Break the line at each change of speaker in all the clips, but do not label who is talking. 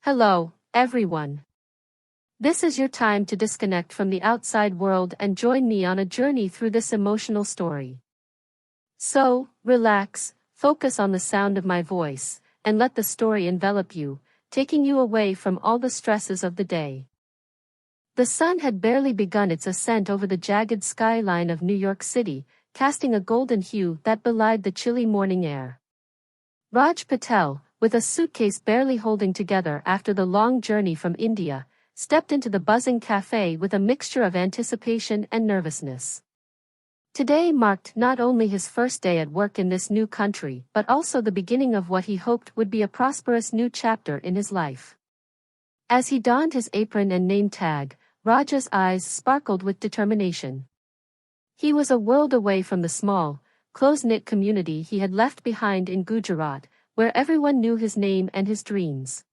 Hello, everyone. This is your time to disconnect from the outside world and join me on a journey through this emotional story. So, relax, focus on the sound of my voice, and let the story envelop you, taking you away from all the stresses of the day. The sun had barely begun its ascent over the jagged skyline of New York City, casting a golden hue that belied the chilly morning air. Raj Patel, with a suitcase barely holding together after the long journey from India, stepped into the buzzing cafe with a mixture of anticipation and nervousness. Today marked not only his first day at work in this new country but also the beginning of what he hoped would be a prosperous new chapter in his life. As he donned his apron and name tag, Raj's eyes sparkled with determination. He was a world away from the small, close-knit community he had left behind in Gujarat, where everyone knew his name and his dreams.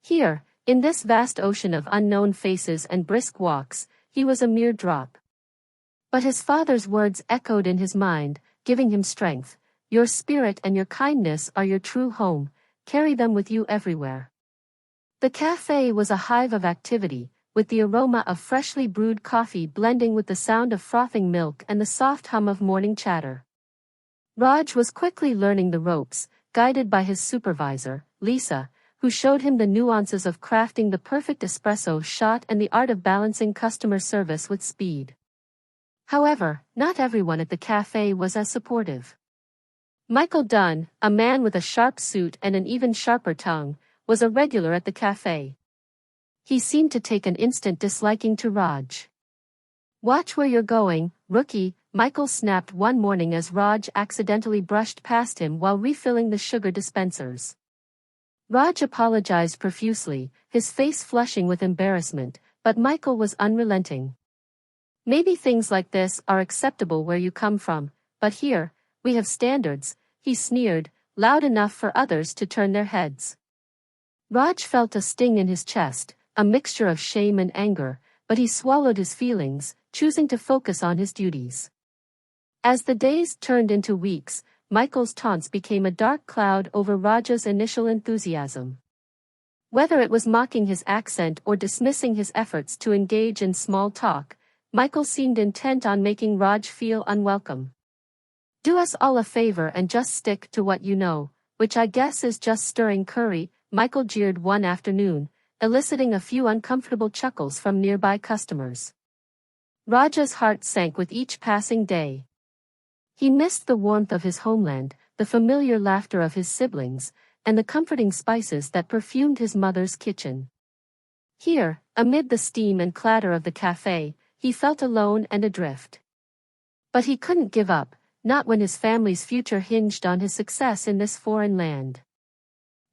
Here, in this vast ocean of unknown faces and brisk walks, he was a mere drop. But his father's words echoed in his mind, giving him strength. Your spirit and your kindness are your true home, carry them with you everywhere. The cafe was a hive of activity, with the aroma of freshly brewed coffee blending with the sound of frothing milk and the soft hum of morning chatter. Raj was quickly learning the ropes, guided by his supervisor, Lisa, who showed him the nuances of crafting the perfect espresso shot and the art of balancing customer service with speed. However, not everyone at the cafe was as supportive. Michael Dunn, a man with a sharp suit and an even sharper tongue, was a regular at the cafe. He seemed to take an instant disliking to Raj. "Watch where you're going, rookie," Michael snapped one morning as Raj accidentally brushed past him while refilling the sugar dispensers. Raj apologized profusely, his face flushing with embarrassment, but Michael was unrelenting. "Maybe things like this are acceptable where you come from, but here, we have standards," he sneered, loud enough for others to turn their heads. Raj felt a sting in his chest, a mixture of shame and anger, but he swallowed his feelings, choosing to focus on his duties. As the days turned into weeks, Michael's taunts became a dark cloud over Raj's initial enthusiasm. Whether it was mocking his accent or dismissing his efforts to engage in small talk, Michael seemed intent on making Raj feel unwelcome. "Do us all a favor and just stick to what you know, which I guess is just stirring curry," Michael jeered one afternoon, eliciting a few uncomfortable chuckles from nearby customers. Raj's heart sank with each passing day. He missed the warmth of his homeland, the familiar laughter of his siblings, and the comforting spices that perfumed his mother's kitchen. Here, amid the steam and clatter of the cafe, he felt alone and adrift. But he couldn't give up, not when his family's future hinged on his success in this foreign land.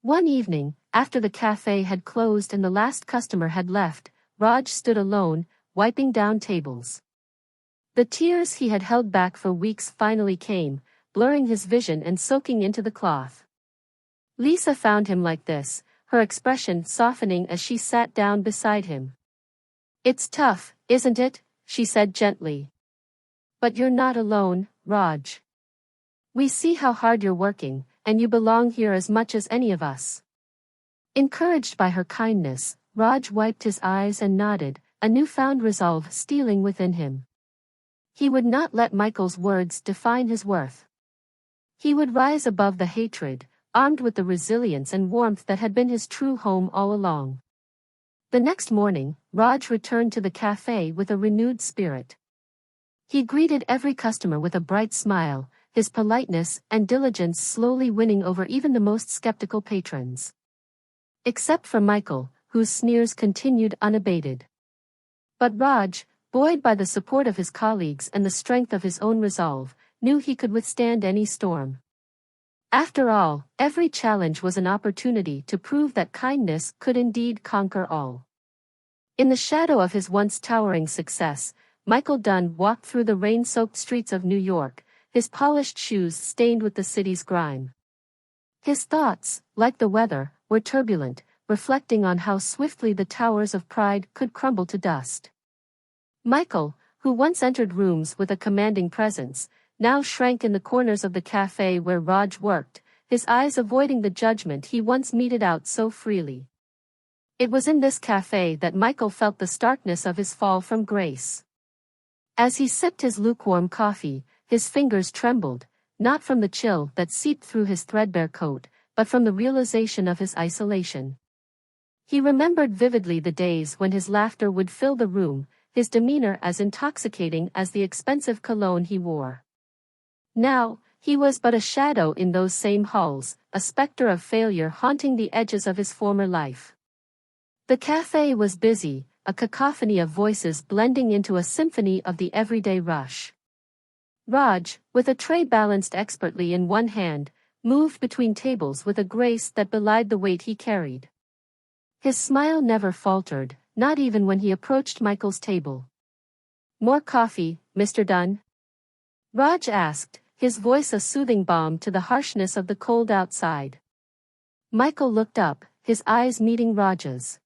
One evening, after the cafe had closed and the last customer had left, Raj stood alone, wiping down tables. The tears he had held back for weeks finally came, blurring his vision and soaking into the cloth. Lisa found him like this, her expression softening as she sat down beside him. "It's tough, isn't it?" she said gently. "But you're not alone, Raj. We see how hard you're working, and you belong here as much as any of us." Encouraged by her kindness, Raj wiped his eyes and nodded, a newfound resolve stealing within him. He would not let Michael's words define his worth. He would rise above the hatred, armed with the resilience and warmth that had been his true home all along. The next morning, Raj returned to the cafe with a renewed spirit. He greeted every customer with a bright smile, his politeness and diligence slowly winning over even the most skeptical patrons. Except for Michael, whose sneers continued unabated. But Raj, buoyed by the support of his colleagues and the strength of his own resolve, knew he could withstand any storm. After all, every challenge was an opportunity to prove that kindness could indeed conquer all. In the shadow of his once towering success, Michael Dunn walked through the rain-soaked streets of New York, his polished shoes stained with the city's grime. His thoughts, like the weather, were turbulent, reflecting on how swiftly the towers of pride could crumble to dust. Michael, who once entered rooms with a commanding presence, now shrank in the corners of the cafe where Raj worked, his eyes avoiding the judgment he once meted out so freely. It was in this cafe that Michael felt the starkness of his fall from grace. As he sipped his lukewarm coffee, his fingers trembled, not from the chill that seeped through his threadbare coat, but from the realization of his isolation. He remembered vividly the days when his laughter would fill the room, his demeanor as intoxicating as the expensive cologne he wore. Now, he was but a shadow in those same halls, a specter of failure haunting the edges of his former life. The cafe was busy, a cacophony of voices blending into a symphony of the everyday rush. Raj, with a tray balanced expertly in one hand, moved between tables with a grace that belied the weight he carried. His smile never faltered, not even when he approached Michael's table. "More coffee, Mr. Dunn?" Raj asked, his voice a soothing balm to the harshness of the cold outside. Michael looked up, his eyes meeting Raj's.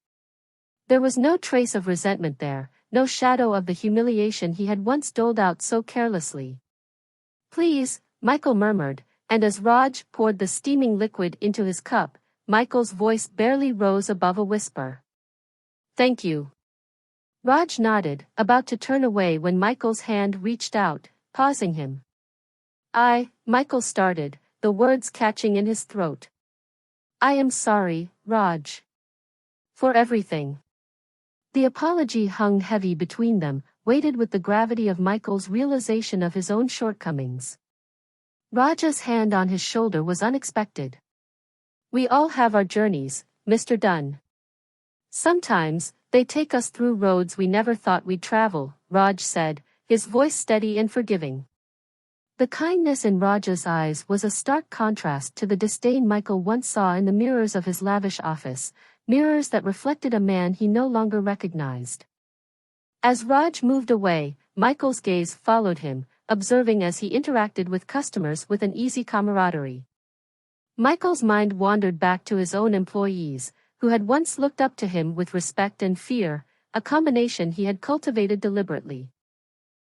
There was no trace of resentment there, no shadow of the humiliation he had once doled out so carelessly. "Please," Michael murmured, and as Raj poured the steaming liquid into his cup, Michael's voice barely rose above a whisper. "Thank you." Raj nodded, about to turn away when Michael's hand reached out, pausing him. Michael started, the words catching in his throat. "I am sorry, Raj. For everything." The apology hung heavy between them, weighted with the gravity of Michael's realization of his own shortcomings. Raj's hand on his shoulder was unexpected. "We all have our journeys, Mr. Dunn. Sometimes, they take us through roads we never thought we'd travel," Raj said, his voice steady and forgiving. The kindness in Raj's eyes was a stark contrast to the disdain Michael once saw in the mirrors of his lavish office, mirrors that reflected a man he no longer recognized. As Raj moved away, Michael's gaze followed him, observing as he interacted with customers with an easy camaraderie. Michael's mind wandered back to his own employees, who had once looked up to him with respect and fear, a combination he had cultivated deliberately.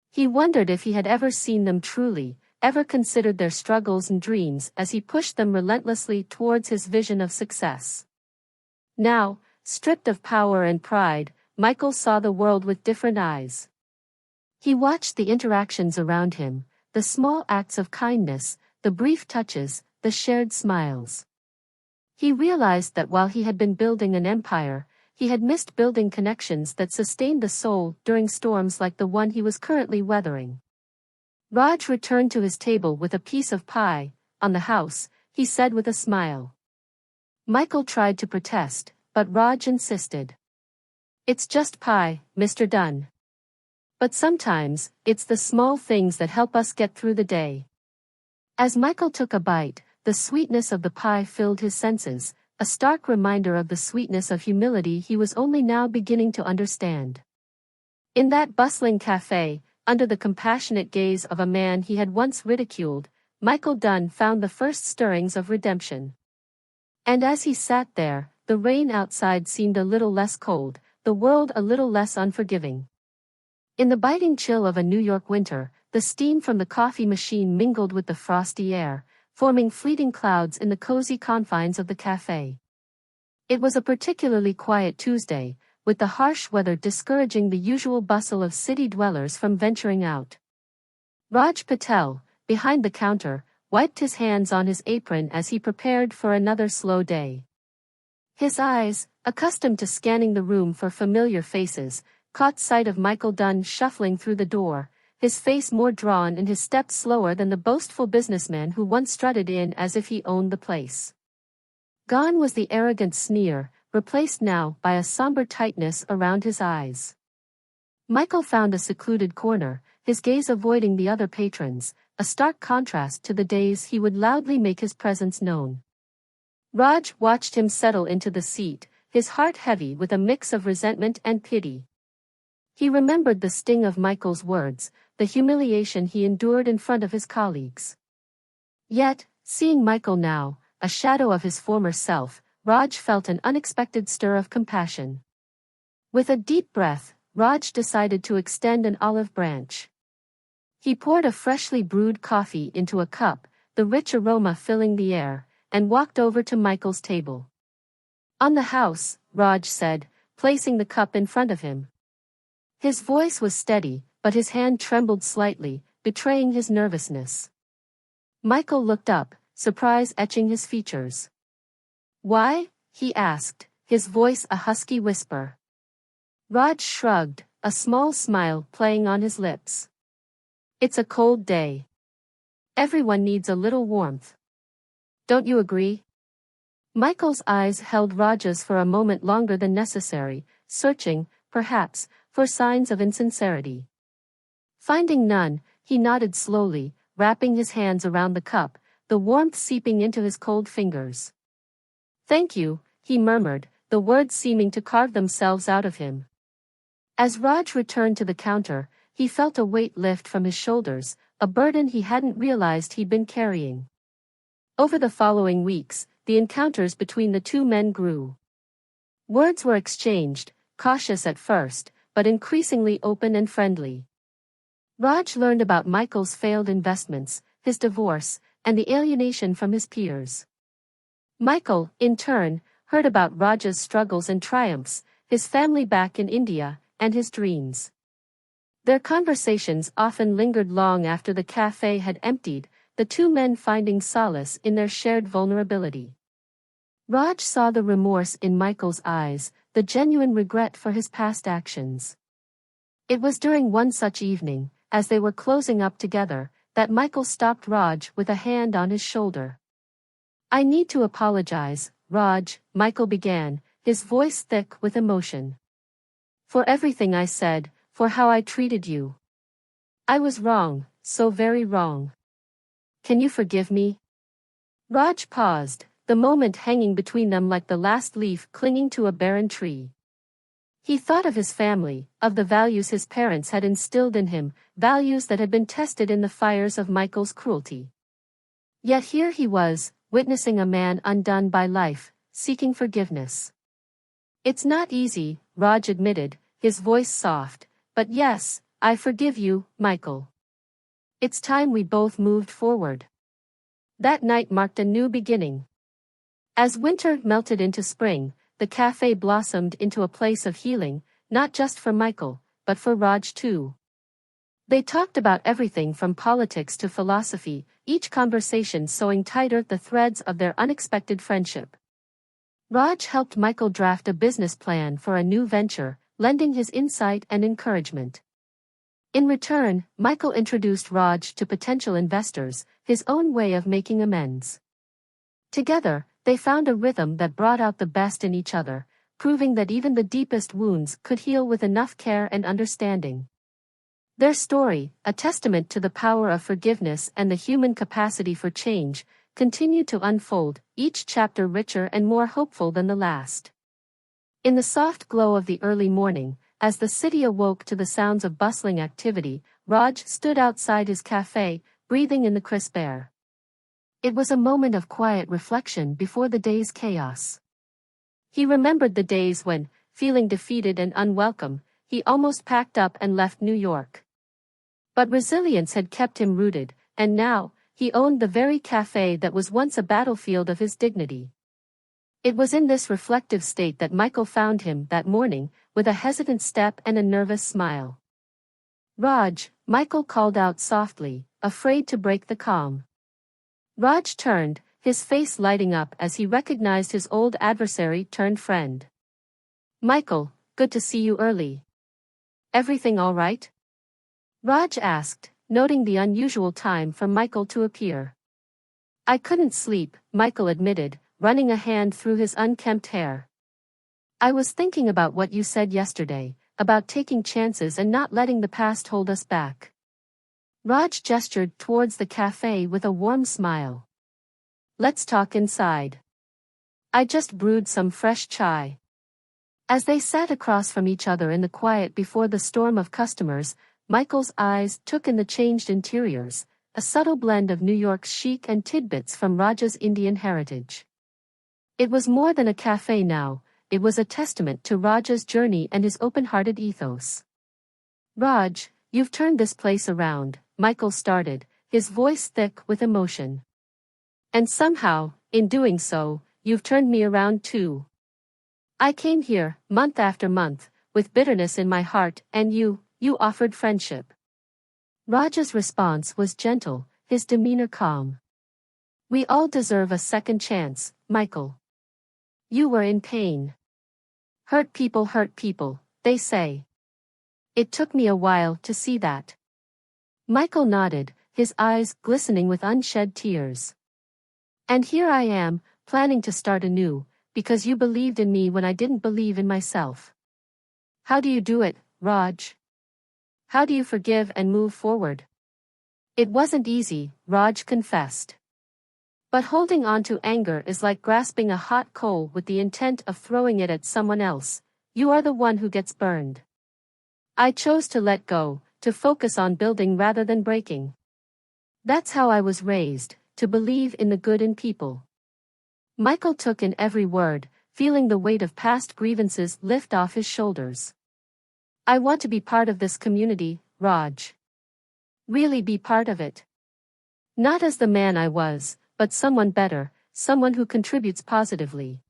He wondered if he had ever seen them truly, ever considered their struggles and dreams as he pushed them relentlessly towards his vision of success. Now, stripped of power and pride, Michael saw the world with different eyes. He watched the interactions around him, the small acts of kindness, the brief touches, the shared smiles. He realized that while he had been building an empire, he had missed building connections that sustained the soul during storms like the one he was currently weathering. Raj returned to his table with a piece of pie. "On the house," he said with a smile. Michael tried to protest, but Raj insisted. "It's just pie, Mr. Dunn. But sometimes, it's the small things that help us get through the day." As Michael took a bite, the sweetness of the pie filled his senses, a stark reminder of the sweetness of humility he was only now beginning to understand. In that bustling cafe, under the compassionate gaze of a man he had once ridiculed, Michael Dunn found the first stirrings of redemption. And as he sat there, the rain outside seemed a little less cold, the world a little less unforgiving. In the biting chill of a New York winter, the steam from the coffee machine mingled with the frosty air, forming fleeting clouds in the cozy confines of the cafe. It was a particularly quiet Tuesday, with the harsh weather discouraging the usual bustle of city dwellers from venturing out. Raj Patel, behind the counter, wiped his hands on his apron as he prepared for another slow day. His eyes, accustomed to scanning the room for familiar faces, caught sight of Michael Dunn shuffling through the door, his face more drawn and his steps slower than the boastful businessman who once strutted in as if he owned the place. Gone was the arrogant sneer, replaced now by a somber tightness around his eyes. Michael found a secluded corner, his gaze avoiding the other patrons, a stark contrast to the days he would loudly make his presence known. Raj watched him settle into the seat, his heart heavy with a mix of resentment and pity. He remembered the sting of Michael's words, the humiliation he endured in front of his colleagues. Yet, seeing Michael now, a shadow of his former self, Raj felt an unexpected stir of compassion. With a deep breath, Raj decided to extend an olive branch. He poured a freshly brewed coffee into a cup, the rich aroma filling the air, and walked over to Michael's table. On the house, Raj said, placing the cup in front of him. His voice was steady, but his hand trembled slightly, betraying his nervousness. Michael looked up, surprise etching his features. "Why?" he asked, his voice a husky whisper. Raj shrugged, a small smile playing on his lips. "It's a cold day. Everyone needs a little warmth. Don't you agree?" Michael's eyes held Raj's for a moment longer than necessary, searching, perhaps, for signs of insincerity. Finding none, he nodded slowly, wrapping his hands around the cup, the warmth seeping into his cold fingers. "Thank you," he murmured, the words seeming to carve themselves out of him. As Raj returned to the counter, he felt a weight lift from his shoulders, a burden he hadn't realized he'd been carrying. Over the following weeks, the encounters between the two men grew. Words were exchanged, cautious at first, but increasingly open and friendly. Raj learned about Michael's failed investments, his divorce, and the alienation from his peers. Michael, in turn, heard about Raj's struggles and triumphs, his family back in India, and his dreams. Their conversations often lingered long after the cafe had emptied, the two men finding solace in their shared vulnerability. Raj saw the remorse in Michael's eyes, the genuine regret for his past actions. It was during one such evening, as they were closing up together, that Michael stopped Raj with a hand on his shoulder. "I need to apologize, Raj," Michael began, his voice thick with emotion. "For everything I said, for how I treated you. I was wrong, so very wrong. Can you forgive me?" Raj paused, the moment hanging between them like the last leaf clinging to a barren tree. He thought of his family, of the values his parents had instilled in him, values that had been tested in the fires of Michael's cruelty. Yet here he was, witnessing a man undone by life, seeking forgiveness. "It's not easy," Raj admitted, his voice soft, "but yes, I forgive you, Michael. It's time we both moved forward." That night marked a new beginning. As winter melted into spring, the cafe blossomed into a place of healing, not just for Michael, but for Raj too. They talked about everything from politics to philosophy, each conversation sewing tighter the threads of their unexpected friendship. Raj helped Michael draft a business plan for a new venture, lending his insight and encouragement. In return, Michael introduced Raj to potential investors, his own way of making amends. Together, they found a rhythm that brought out the best in each other, proving that even the deepest wounds could heal with enough care and understanding. Their story, a testament to the power of forgiveness and the human capacity for change, continued to unfold, each chapter richer and more hopeful than the last. In the soft glow of the early morning, as the city awoke to the sounds of bustling activity, Raj stood outside his cafe, breathing in the crisp air. It was a moment of quiet reflection before the day's chaos. He remembered the days when, feeling defeated and unwelcome, he almost packed up and left New York. But resilience had kept him rooted, and now, he owned the very cafe that was once a battlefield of his dignity. It was in this reflective state that Michael found him that morning, with a hesitant step and a nervous smile. "Raj," Michael called out softly, afraid to break the calm. Raj turned, his face lighting up as he recognized his old adversary turned friend. "Michael, good to see you early. Everything all right?" Raj asked, noting the unusual time for Michael to appear. "I couldn't sleep," Michael admitted, running a hand through his unkempt hair. "I was thinking about what you said yesterday, about taking chances and not letting the past hold us back." Raj gestured towards the cafe with a warm smile. "Let's talk inside. I just brewed some fresh chai." As they sat across from each other in the quiet before the storm of customers, Michael's eyes took in the changed interiors, a subtle blend of New York's chic and tidbits from Raj's Indian heritage. It was more than a cafe now, it was a testament to Raj's journey and his open-hearted ethos. "Raj, you've turned this place around," Michael started, his voice thick with emotion. "And somehow, in doing so, you've turned me around too." I came here, month after month, with bitterness in my heart, and you offered friendship. Raj's response was gentle, his demeanor calm. We all deserve a second chance, Michael. You were in pain. Hurt people, they say. It took me a while to see that. Michael nodded, his eyes glistening with unshed tears. And here I am, planning to start anew, because you believed in me when I didn't believe in myself. How do you do it, Raj? How do you forgive and move forward? It wasn't easy, Raj confessed. But holding on to anger is like grasping a hot coal with the intent of throwing it at someone else. You are the one who gets burned. I chose to let go, to focus on building rather than breaking. That's how I was raised, to believe in the good in people. Michael took in every word, feeling the weight of past grievances lift off his shoulders. I want to be part of this community, Raj. Really be part of it. Not as the man I was, but someone better, someone who contributes positively.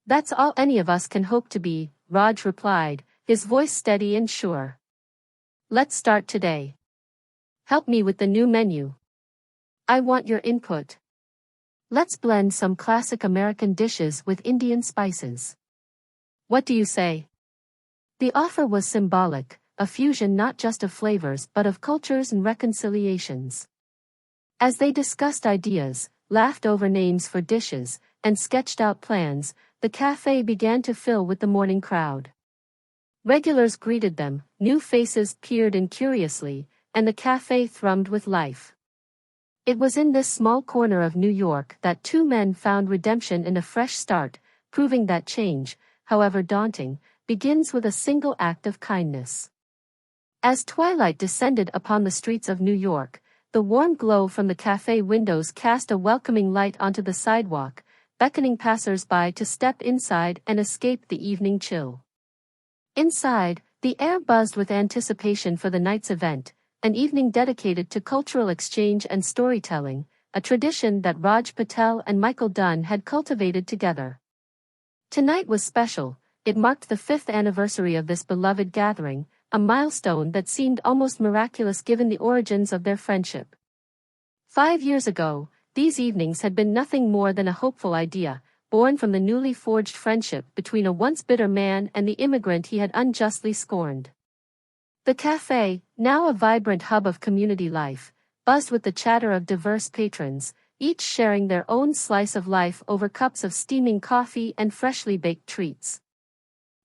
That's all any of us can hope to be, Raj replied, his voice steady and sure. Let's start today. Help me with the new menu. I want your input. Let's blend some classic American dishes with Indian spices. What do you say? The offer was symbolic, a fusion not just of flavors but of cultures and reconciliations. As they discussed ideas, laughed over names for dishes, and sketched out plans, the cafe began to fill with the morning crowd. Regulars greeted them, new faces peered in curiously, and the cafe thrummed with life. It was in this small corner of New York that two men found redemption in a fresh start, proving that change, however daunting, begins with a single act of kindness. As twilight descended upon the streets of New York, the warm glow from the cafe windows cast a welcoming light onto the sidewalk, beckoning passers-by to step inside and escape the evening chill. Inside, the air buzzed with anticipation for the night's event, an evening dedicated to cultural exchange and storytelling, a tradition that Raj Patel and Michael Dunn had cultivated together. Tonight was special. It marked the 5th anniversary of this beloved gathering, a milestone that seemed almost miraculous given the origins of their friendship. 5 years ago, these evenings had been nothing more than a hopeful idea, born from the newly forged friendship between a once bitter man and the immigrant he had unjustly scorned. The cafe, now a vibrant hub of community life, buzzed with the chatter of diverse patrons, each sharing their own slice of life over cups of steaming coffee and freshly baked treats.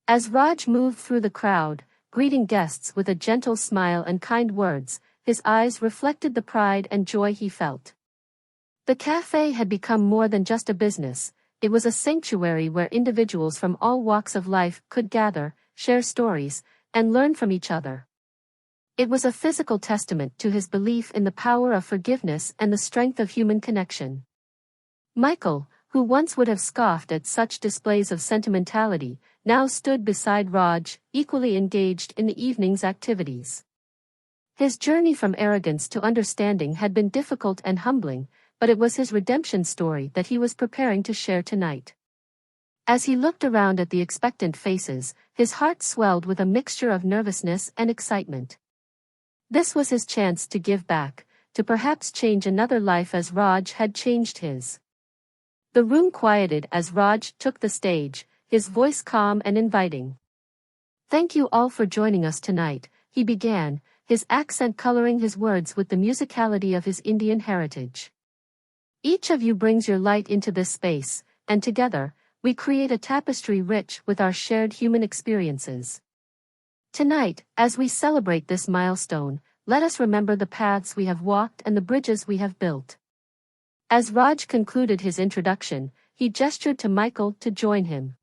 As Raj moved through the crowd, greeting guests with a gentle smile and kind words, his eyes reflected the pride and joy he felt. The cafe had become more than just a business. It was a sanctuary where individuals from all walks of life could gather, share stories, and learn from each other. It was a physical testament to his belief in the power of forgiveness and the strength of human connection. Michael, who once would have scoffed at such displays of sentimentality, now stood beside Raj, equally engaged in the evening's activities. His journey from arrogance to understanding had been difficult and humbling, but it was his redemption story that he was preparing to share tonight. As he looked around at the expectant faces, his heart swelled with a mixture of nervousness and excitement. This was his chance to give back, to perhaps change another life as Raj had changed his. The room quieted as Raj took the stage, his voice calm and inviting. Thank you all for joining us tonight, he began, his accent coloring his words with the musicality of his Indian heritage. Each of you brings your light into this space, and together, we create a tapestry rich with our shared human experiences. Tonight, as we celebrate this milestone, let us remember the paths we have walked and the bridges we have built. As Raj concluded his introduction, he gestured to Michael to join him.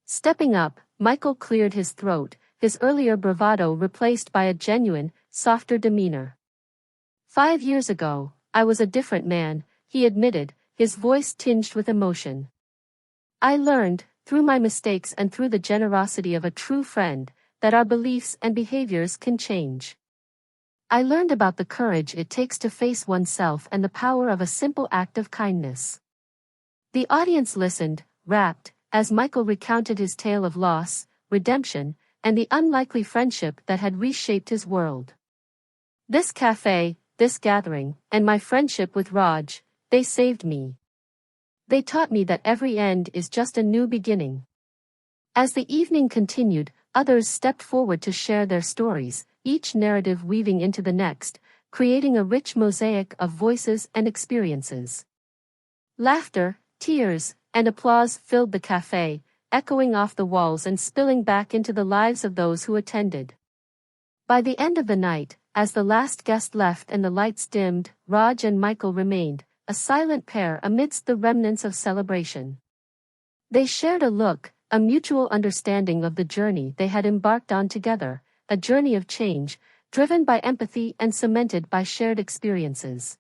Stepping up, Michael cleared his throat, his earlier bravado replaced by a genuine, softer demeanor. 5 years ago, I was a different man, he admitted, his voice tinged with emotion. I learned, through my mistakes and through the generosity of a true friend, that our beliefs and behaviors can change. I learned about the courage it takes to face oneself and the power of a simple act of kindness. The audience listened, rapt, as Michael recounted his tale of loss, redemption, and the unlikely friendship that had reshaped his world. "This cafe, this gathering, and my friendship with Raj, they saved me. They taught me that every end is just a new beginning." As the evening continued, others stepped forward to share their stories, each narrative weaving into the next, creating a rich mosaic of voices and experiences. Laughter, tears, and applause filled the cafe, echoing off the walls and spilling back into the lives of those who attended. By the end of the night, as the last guest left and the lights dimmed, Raj and Michael remained, a silent pair amidst the remnants of celebration. They shared a look, a mutual understanding of the journey they had embarked on together, a journey of change, driven by empathy and cemented by shared experiences.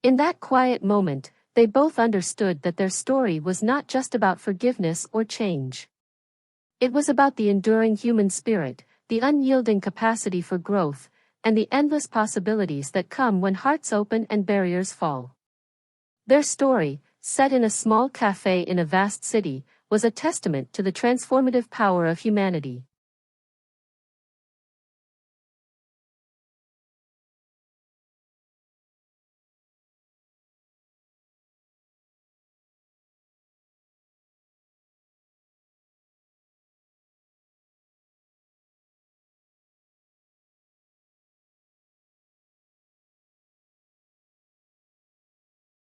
In that quiet moment, they both understood that their story was not just about forgiveness or change. It was about the enduring human spirit, the unyielding capacity for growth, and the endless possibilities that come when hearts open and barriers fall. Their story, set in a small cafe in a vast city, was a testament to the transformative power of humanity.